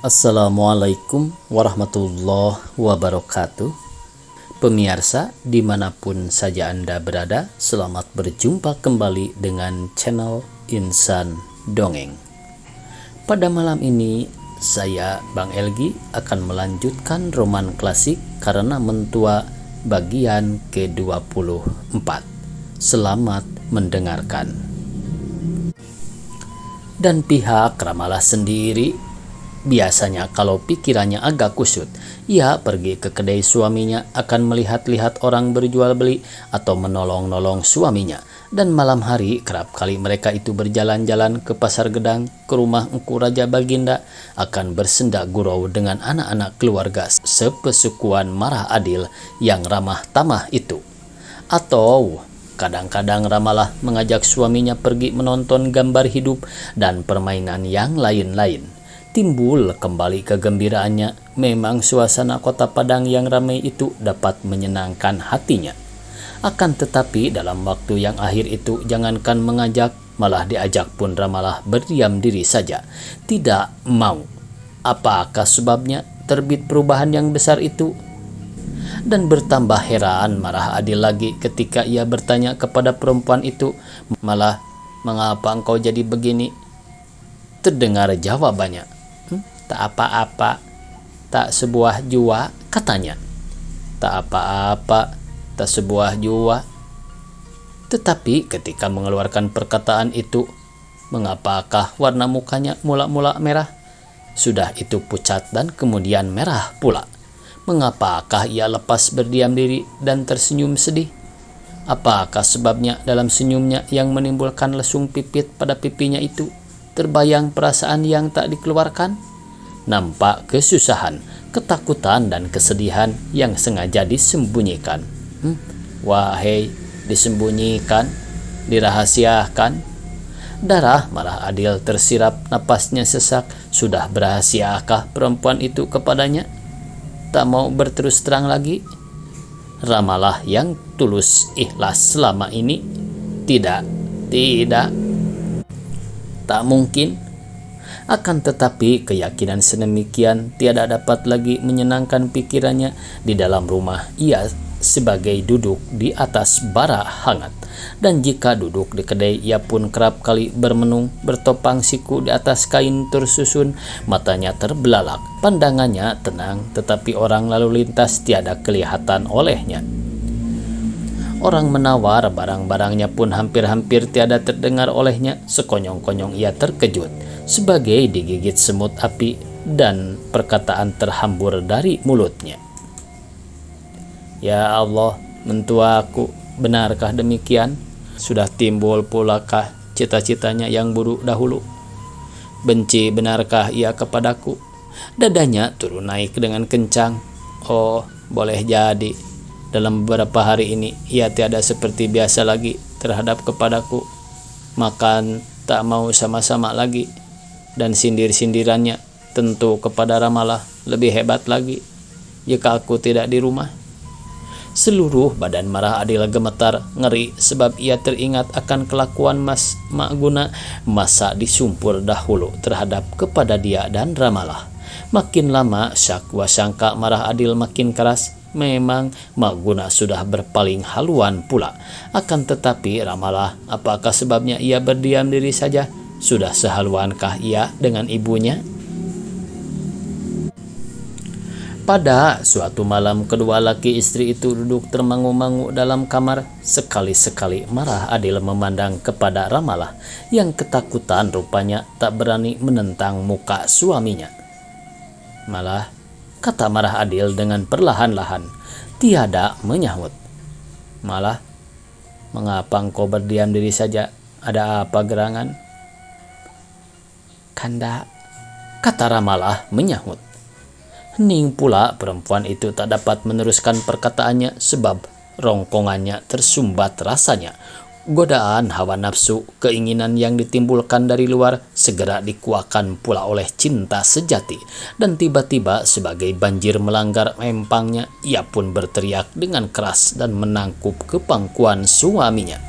Assalamualaikum warahmatullahi wabarakatuh. Pemirsa dimanapun saja Anda berada, selamat berjumpa kembali dengan channel Insan Dongeng. Pada malam ini saya Bang Elgi akan melanjutkan roman klasik Karena Mentua bagian ke-24. Selamat mendengarkan. Dan pihak Ramalah sendiri biasanya kalau pikirannya agak kusut, ia pergi ke kedai suaminya akan melihat-lihat orang berjual beli atau menolong-nolong suaminya. Dan malam hari kerap kali mereka itu berjalan-jalan ke pasar Gedang, ke rumah Engku Raja Baginda, akan bersenda gurau dengan anak-anak keluarga sepesukuan Marah Adil yang ramah tamah itu. Atau kadang-kadang Ramalah mengajak suaminya pergi menonton gambar hidup dan permainan yang lain-lain. Timbul kembali kegembiraannya. Memang suasana kota Padang yang ramai itu dapat menyenangkan hatinya. Akan tetapi dalam waktu yang akhir itu, jangankan mengajak, malah diajak pun Ramalah berdiam diri saja, tidak mau. Apakah sebabnya terbit perubahan yang besar itu? Dan bertambah heran Marah Adil lagi ketika ia bertanya kepada perempuan itu, "Malah, mengapa engkau jadi begini?" Terdengar jawabannya, "Tak apa-apa, tak sebuah jua," katanya. "Tak apa-apa, tak sebuah jua." Tetapi ketika mengeluarkan perkataan itu, mengapakah warna mukanya mula-mula merah? Sudah itu pucat dan kemudian merah pula. Mengapakah ia lepas berdiam diri dan tersenyum sedih? Apakah sebabnya dalam senyumnya yang menimbulkan lesung pipit pada pipinya itu terbayang perasaan yang tak dikeluarkan? Nampak kesusahan, ketakutan dan kesedihan yang sengaja disembunyikan. Wahai, disembunyikan, dirahasiakan. Darah Marah Adil tersirap, napasnya sesak. Sudah berahasiakah perempuan itu kepadanya? Tak mau berterus terang lagi? Ramalah yang tulus ikhlas selama ini? Tidak, tak mungkin. Akan tetapi keyakinan sedemikian tiada dapat lagi menyenangkan pikirannya. Di dalam rumah ia sebagai duduk di atas bara hangat, dan jika duduk di kedai ia pun kerap kali bermenung, bertopang siku di atas kain tersusun. Matanya terbelalak, pandangannya tenang, tetapi orang lalu lintas tiada kelihatan olehnya. Orang menawar barang-barangnya pun hampir-hampir tiada terdengar olehnya. Sekonyong-konyong ia terkejut, sebagai digigit semut api, dan perkataan terhambur dari mulutnya. "Ya Allah, mentuaku, benarkah demikian? Sudah timbul pulakah cita-citanya yang buruk dahulu? Benci benarkah ia kepadaku?" Dadanya turun naik dengan kencang. "Oh, boleh jadi dalam beberapa hari ini ia tiada seperti biasa lagi terhadap kepadaku. Makan tak mau sama-sama lagi, dan sindir-sindirannya tentu kepada Ramalah lebih hebat lagi jika aku tidak di rumah." Seluruh badan Marah Adil gemetar, ngeri, sebab ia teringat akan kelakuan Mak Guna masa disumpur dahulu terhadap kepada dia dan Ramalah. Makin lama syakwa sangka Marah Adil makin keras. Memang Mak Guna sudah berpaling haluan pula. Akan tetapi Ramalah, apakah sebabnya ia berdiam diri saja? Sudah sehaluankah ia dengan ibunya? Pada suatu malam, kedua laki istri itu duduk termangu-mangu dalam kamar. Sekali-sekali Marah Adil memandang kepada Ramalah yang ketakutan, rupanya tak berani menentang muka suaminya. "Malah," kata Marah Adil dengan perlahan-lahan, tiada menyahut. "Malah, mengapa engkau berdiam diri saja? Ada apa gerangan?" "Kanda," kata Ramalah menyahut. Hening pula perempuan itu tak dapat meneruskan perkataannya, sebab rongkongannya tersumbat rasanya. Godaan hawa nafsu, keinginan yang ditimbulkan dari luar segera dikuakkan pula oleh cinta sejati. Dan tiba-tiba sebagai banjir melanggar empangnya, ia pun berteriak dengan keras dan menangkup ke pangkuan suaminya.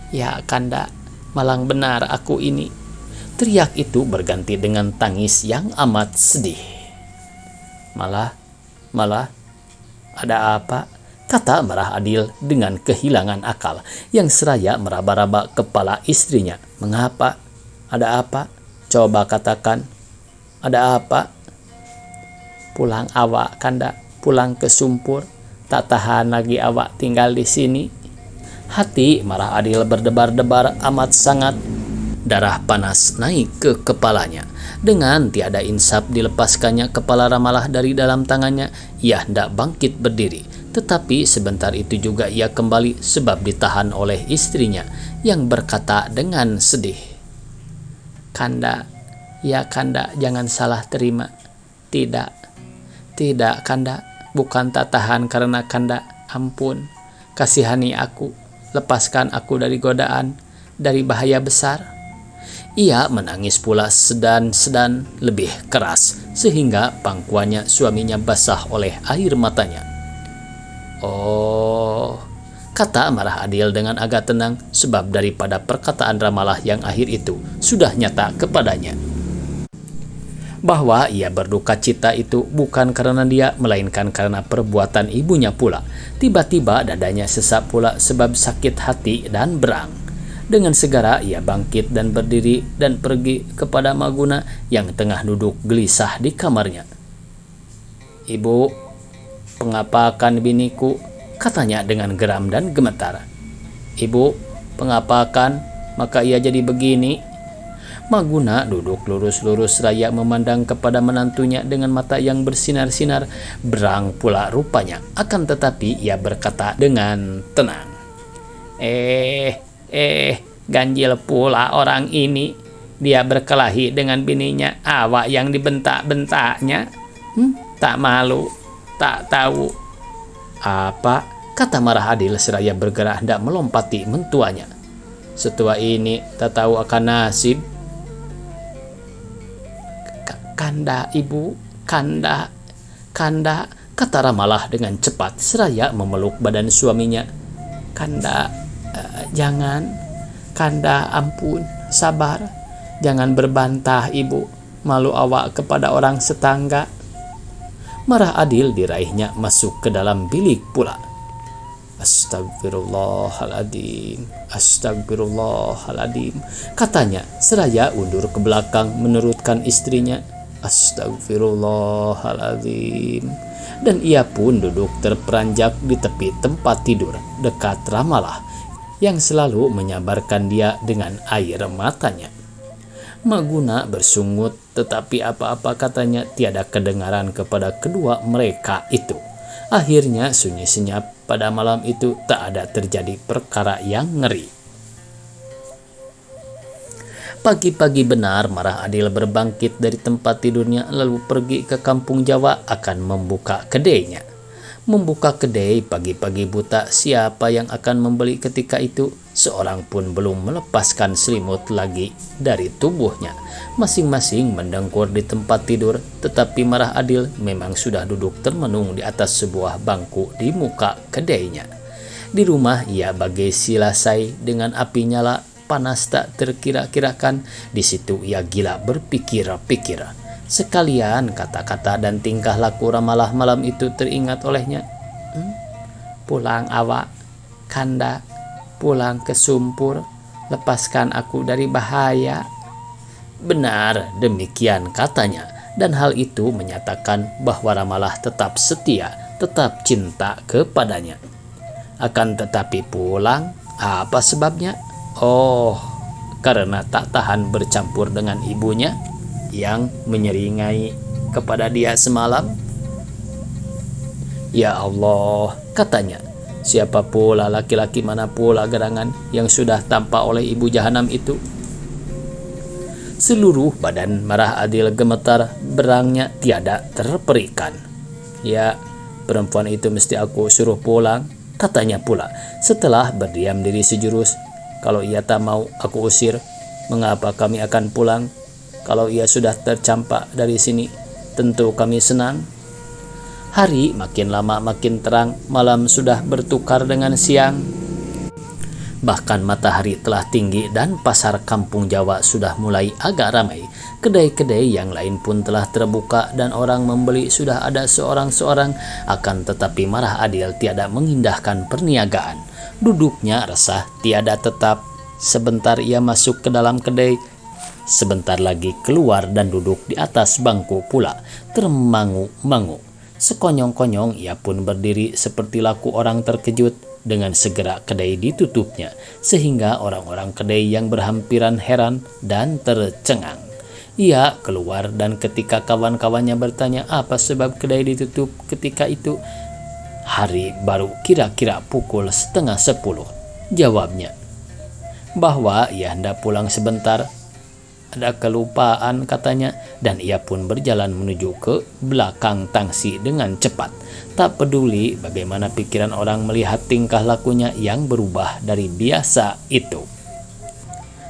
"Ya Kanda, malang benar aku ini. Teriak itu berganti dengan tangis yang amat sedih. Malah, ada apa? Kata Marah Adil dengan kehilangan akal yang seraya meraba-raba kepala istrinya. Mengapa? Ada apa? Coba katakan. Ada apa? Pulang awak, Kanda. Pulang ke Sumpur. Tak tahan lagi awak tinggal di sini. Hati Marah Adil berdebar-debar amat sangat. Darah panas naik ke kepalanya. Dengan tiada insaf dilepaskannya kepala Ramalah dari dalam tangannya, ia hendak bangkit berdiri. Tetapi sebentar itu juga ia kembali sebab ditahan oleh istrinya yang berkata dengan sedih, Kanda, ya Kanda, jangan salah terima. Tidak Kanda, bukan tak tahan karena Kanda, ampun, kasihani aku, lepaskan aku dari godaan, dari bahaya besar. Ia menangis pula sedan-sedan lebih keras sehingga pangkuannya suaminya basah oleh air matanya. Oh, kata Marah Adil dengan agak tenang sebab daripada perkataan Ramalah yang akhir itu sudah nyata kepadanya bahwa ia berduka cita itu bukan karena dia, melainkan karena perbuatan ibunya pula. Tiba-tiba dadanya sesak pula sebab sakit hati dan berang. Dengan segera ia bangkit dan berdiri dan pergi kepada Maguna yang tengah duduk gelisah di kamarnya. Ibu, pengapakan biniku? Katanya dengan geram dan gemetar. Ibu, pengapakan? Maka ia jadi begini. Maguna duduk lurus-lurus seraya memandang kepada menantunya dengan mata yang bersinar-sinar. Berang pula rupanya, akan tetapi ia berkata dengan tenang. Ganjil pula orang ini. Dia berkelahi dengan bininya, awak yang dibentak-bentaknya. Tak malu, tak tahu. Apa? Kata Marah Adil seraya bergerak hendak melompati mentuanya. Setua ini tak tahu akan nasib. Kanda, ibu, Kanda, kata Ramalah dengan cepat seraya memeluk badan suaminya. Kanda, jangan, Kanda, ampun, sabar, jangan berbantah ibu, malu awak kepada orang setangga. Marah Adil diraihnya masuk ke dalam bilik pula. Astagfirullahaladzim, astagfirullahaladzim, katanya seraya undur ke belakang menurutkan istrinya. Astagfirullahaladzim. Dan ia pun duduk terperanjak di tepi tempat tidur dekat Ramalah yang selalu menyabarkan dia dengan air matanya. Maguna bersungut, tetapi apa-apa katanya tiada kedengaran kepada kedua mereka itu. Akhirnya sunyi senyap pada malam itu, tak ada terjadi perkara yang ngeri. Pagi-pagi benar Marah Adil berbangkit dari tempat tidurnya lalu pergi ke kampung Jawa akan membuka kedainya. Membuka kedai pagi-pagi buta, siapa yang akan membeli ketika itu? Seorang pun belum melepaskan selimut lagi dari tubuhnya. Masing-masing mendengkur di tempat tidur, tetapi Marah Adil memang sudah duduk termenung di atas sebuah bangku di muka kedainya. Di rumah ia bagai silasai dengan api nyala, panas tak terkira-kirakan. Di situ ia gila berpikir-pikir. Sekalian kata-kata dan tingkah laku Ramalah malam itu teringat olehnya. Pulang awak, Kanda, pulang ke Sumpur, lepaskan aku dari bahaya. Benar demikian katanya, dan hal itu menyatakan bahwa Ramalah tetap setia, tetap cinta kepadanya. Akan tetapi pulang, apa sebabnya? Oh, karena tak tahan bercampur dengan ibunya yang menyeringai kepada dia semalam. Ya Allah, katanya, siapa pula laki-laki mana pula gerangan yang sudah tampak oleh ibu jahanam itu? Seluruh badan Marah Adil gemetar, berangnya tiada terperikan. Ya, perempuan itu mesti aku suruh pulang, katanya pula setelah berdiam diri sejurus. Kalau ia tak mau aku usir, mengapa kami akan pulang? Kalau ia sudah tercampak dari sini, tentu kami senang. Hari makin lama makin terang, malam sudah bertukar dengan siang. Bahkan matahari telah tinggi dan pasar kampung Jawa sudah mulai agak ramai. Kedai-kedai yang lain pun telah terbuka dan orang membeli sudah ada seorang-seorang. Akan tetapi Marah Adil tiada mengindahkan perniagaan. Duduknya resah, tiada tetap. Sebentar ia masuk ke dalam kedai, sebentar lagi keluar dan duduk di atas bangku pula, termangu-mangu. Sekonyong-konyong ia pun berdiri seperti laku orang terkejut. Dengan segera kedai ditutupnya, sehingga orang-orang kedai yang berhampiran heran dan tercengang. Ia keluar dan ketika kawan-kawannya bertanya apa sebab kedai ditutup ketika itu, hari baru kira-kira pukul 9:30. Jawabnya, bahwa ia hendak pulang sebentar. Ada kelupaan katanya, dan ia pun berjalan menuju ke belakang tangsi dengan cepat. Tak peduli bagaimana pikiran orang melihat tingkah lakunya yang berubah dari biasa itu.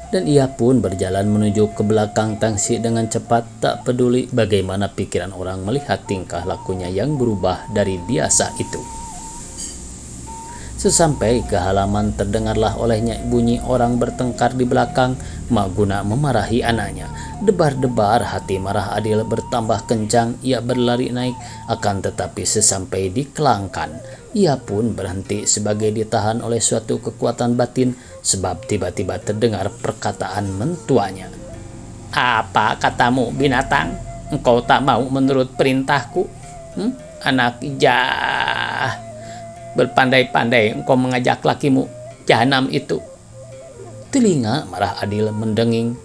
Dan ia pun berjalan menuju ke belakang tangsi dengan cepat, tak peduli bagaimana pikiran orang melihat tingkah lakunya yang berubah dari biasa itu. Sesampai ke halaman terdengarlah olehnya bunyi orang bertengkar di belakang. Mak Guna memarahi anaknya. Debar-debar hati Marah Adil bertambah kencang. Ia berlari naik, akan tetapi sesampai di kelangkan, ia pun berhenti sebagai ditahan oleh suatu kekuatan batin, sebab tiba-tiba terdengar perkataan mentuanya. "Apa katamu binatang? Engkau tak mau menurut perintahku? Anak jah, berpandai-pandai engkau mengajak lakimu jahanam itu." Telinga Marah Adil mendenging.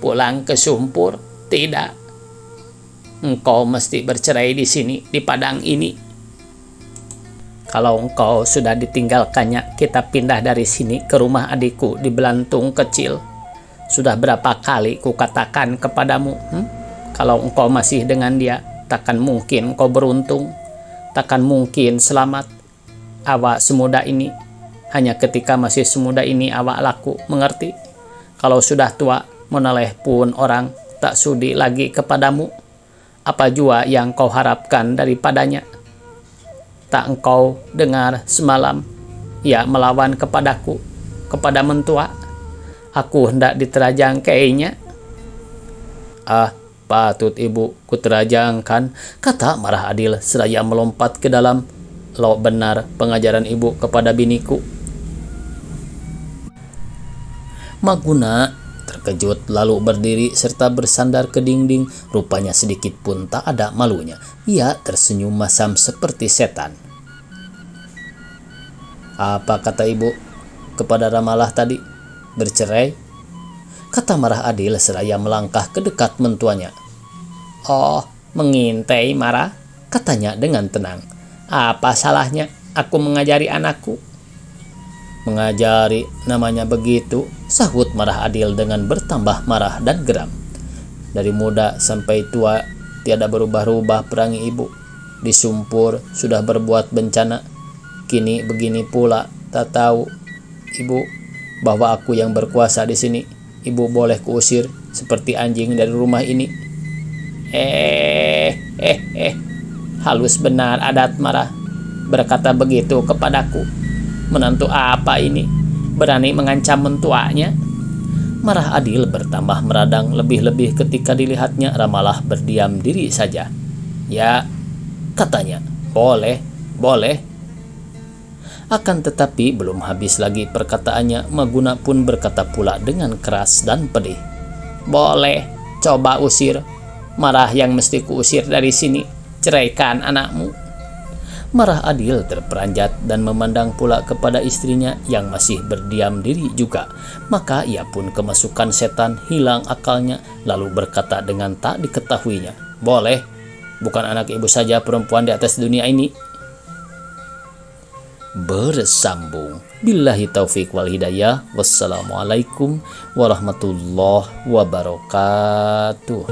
"Pulang ke Sumpur? Tidak. Engkau mesti bercerai di sini, di padang ini. Kalau engkau sudah ditinggalkannya, kita pindah dari sini ke rumah adikku di Belantung Kecil. Sudah berapa kali kukatakan kepadamu, kalau engkau masih dengan dia, takkan mungkin engkau beruntung, takkan mungkin selamat. Awak semuda ini, hanya ketika masih semuda ini awak laku, mengerti? Kalau sudah tua, menoleh pun orang tak sudi lagi kepadamu. Apa jua yang kau harapkan daripadanya? Tak engkau dengar semalam ia melawan kepadaku, kepada mentua. Aku hendak diterajangkainya." "Patut ibu kuterajangkan," kata Marah Adil seraya melompat ke dalam. "Lo benar pengajaran ibu kepada biniku." Mak Guna terkejut lalu berdiri serta bersandar ke dinding. Rupanya sedikit pun tak ada malunya. Ia tersenyum masam seperti setan. "Apa kata ibu kepada Ramalah tadi? Bercerai?" kata Marah Adil seraya melangkah ke dekat mentuanya. "Oh, mengintai Marah?" katanya dengan tenang. "Apa salahnya aku mengajari anakku?" "Mengajari, namanya begitu," sahut Marah Adil dengan bertambah marah dan geram. "Dari muda sampai tua tiada berubah-ubah perangi ibu. Di Sumpur sudah berbuat bencana. Kini begini pula, tak tahu ibu bahwa aku yang berkuasa di sini. Ibu boleh kuusir seperti anjing dari rumah ini." Halus benar adat Marah berkata begitu kepadaku. Menantu apa ini berani mengancam mentuanya? Marah Adil bertambah meradang lebih-lebih ketika dilihatnya Ramalah berdiam diri saja. "Ya," katanya, boleh. Akan tetapi belum habis lagi perkataannya, Mak Guna pun berkata pula dengan keras dan pedih. "Boleh, coba usir. Marah yang mesti kuusir dari sini. Ceraikan anakmu." Marah Adil terperanjat dan memandang pula kepada istrinya yang masih berdiam diri juga. Maka ia pun kemasukan setan, hilang akalnya, lalu berkata dengan tak diketahuinya, "Boleh, bukan anak ibu saja perempuan di atas dunia ini." Bersambung. Billahi taufik wal hidayah. Wassalamualaikum warahmatullahi wabarakatuh.